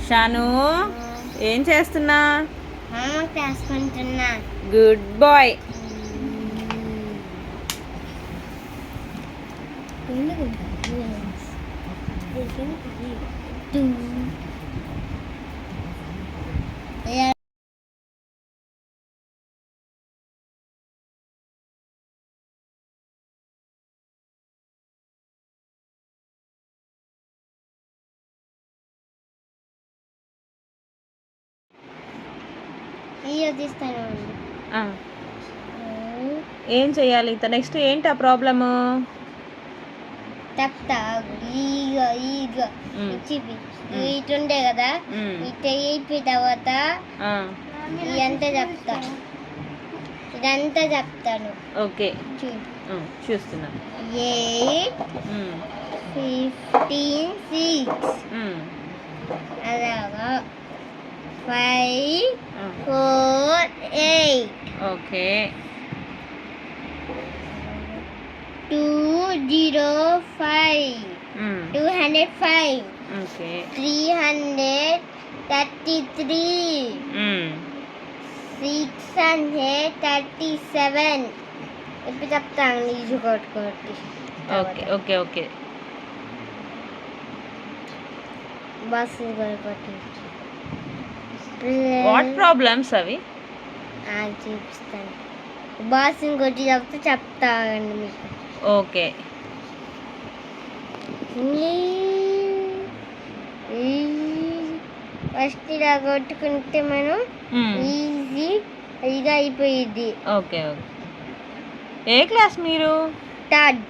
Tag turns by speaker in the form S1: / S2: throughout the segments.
S1: షాను ఏం చేస్తున్నా?
S2: రాసుకుంటున్నా.
S1: Good boy. ఏం చెయ్యాలి నెక్స్ట్? ఏంటి ఆ ప్రాబ్లము?
S2: ఇటుండే కదా, ఇటు అయిపోయిన తర్వాత ఇదంతా చెప్తా, ఇదంతా చెప్తాను.
S1: ఓకే, చూస్తున్నా.
S2: 8 15 6 అలాగా 5 4 8
S1: ఓకే
S2: 205 205
S1: ఓకే
S2: 333 637 ఇప్పుడు చెప్తాను. ఈజు కొట్టుకోటి.
S1: ఓకే ఓకే ఓకే
S2: బస్సు కొట్టుకోటి.
S1: వాట్ ప్రాబ్లమ్స్ అవి?
S2: చూపిస్తాను. బాస్ ఇంకోటి చెప్తానండి మీకు.
S1: ఓకే.
S2: ఫస్ట్ ఇలా కొట్టుకుంటే మనం ఈజీగా అయిపోయింది.
S1: Okay okay. ఏ క్లాస్ మీరు?
S2: థర్డ్.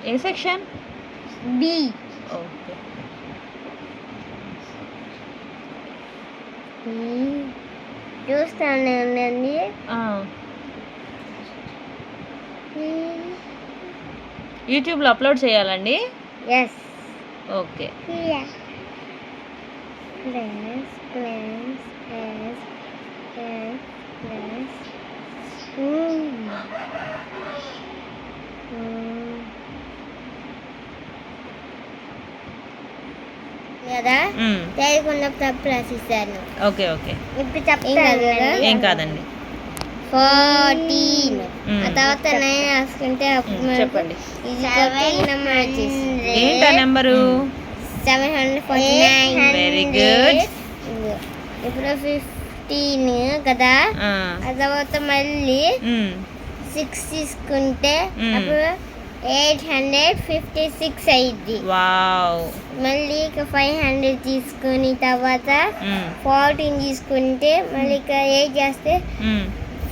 S1: ఏ సెక్షన్?
S2: బి.
S1: ఓకే.
S2: చూస్తానే ఉండండి.
S1: యూట్యూబ్లో అప్లోడ్ చేయాలండి?
S2: ఎస్.
S1: ఓకే.
S2: కదా, చేయకుండా తప్పు రాసిస్తాను.
S1: Okay okay.
S2: ఇప్పుడు చెప్తాను.
S1: ఏం కాదండి.
S2: 14 ఆ తర్వాత 9 రాసుకుంటే
S1: చెప్పండి.
S2: ఏంటి
S1: ఆ నెంబరు?
S2: 749.
S1: Very good.
S2: ఇప్పుడు 15 కదా, ఆ తర్వాత మళ్ళీ 6 తీసుకుంటే అప్పుడు 856 అయింది.
S1: వావ్.
S2: మళ్ళీ ఇక 500 తీసుకుని తర్వాత 14 తీసుకుంటే మళ్ళీ ఇక 8 చేస్తే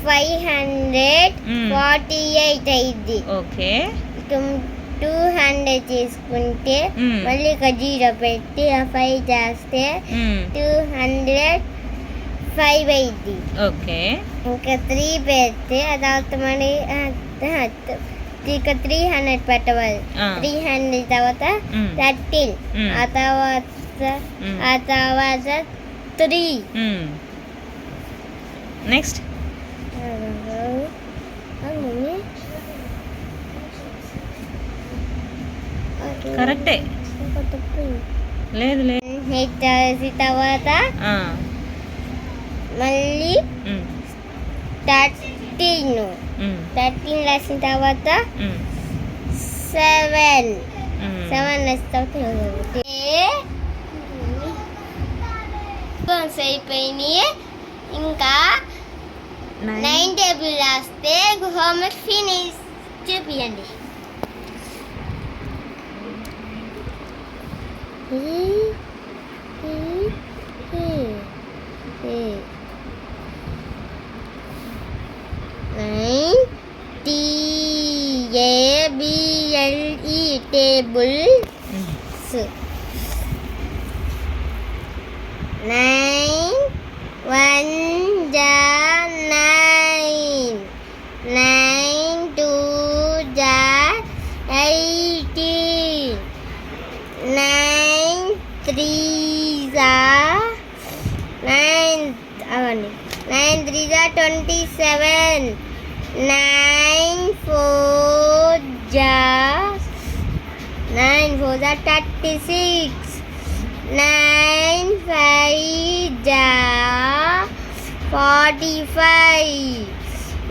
S2: 548 అయింది.
S1: ఓకే.
S2: 200 తీసుకుంటే మళ్ళీ ఇక 0 పెట్టి 5 చేస్తే 205 అయింది.
S1: ఓకే.
S2: ఇంకా 3 పెడితే ఆ తర్వాత మళ్ళీ ఇక 300 పెట్టవాలి. 300 తర్వాత 13 ఆ తర్వాత 3
S1: నెక్స్ట్ కరెక్టే. లేదు లేదు.
S2: తర్వాత మళ్ళీ 13 రాసిన తర్వాత 7 అయిపోయినాయి. ఇంకా 9 టేబుల్ రాస్తే హోంవర్క్ ఫినిష్. చూపియండి. Tables. 9 1 9 9 2 18 9 3 9 అవండి 9 3 27 9 4 9 4 36 9 5 ja 45.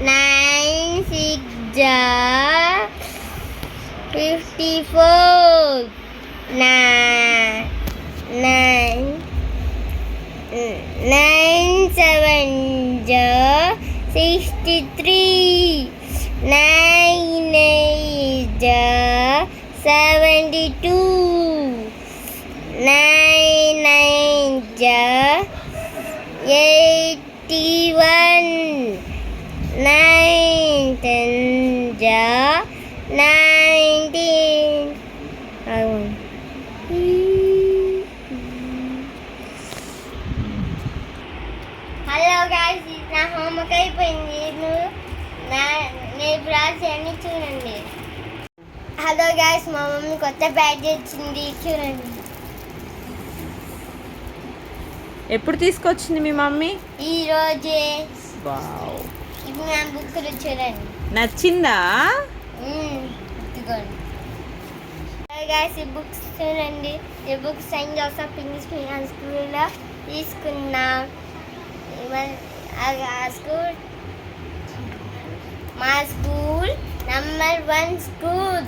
S2: 9 6 ja 54. 9 7 ja 63. 9 8 ja 72. 9 9 ja 81. 9 10 ja 19. Hello guys, ఇది నా హోంవర్క్ అయిపోయింది. నేను రాసి అన్ని చూడండి. హలో గాయ్స్, మా మమ్మీ కొత్త బ్యాగ్ తెచ్చింది, చూడండి.
S1: ఎప్పుడు తీసుకొచ్చింది మీ మమ్మీ?
S2: ఈ రోజే.
S1: వావ్,
S2: ఇవి నా బుక్కులు చూడండి.
S1: నచ్చిందా?
S2: ఇదిగోండి. హలో గాయ్స్, ఈ బుక్స్ చూడండి. ఈ books Saint Joseph English medium స్కూల్లో తీసుకున్నాం. మా స్కూల్ నంబర్ 1 స్కూల్.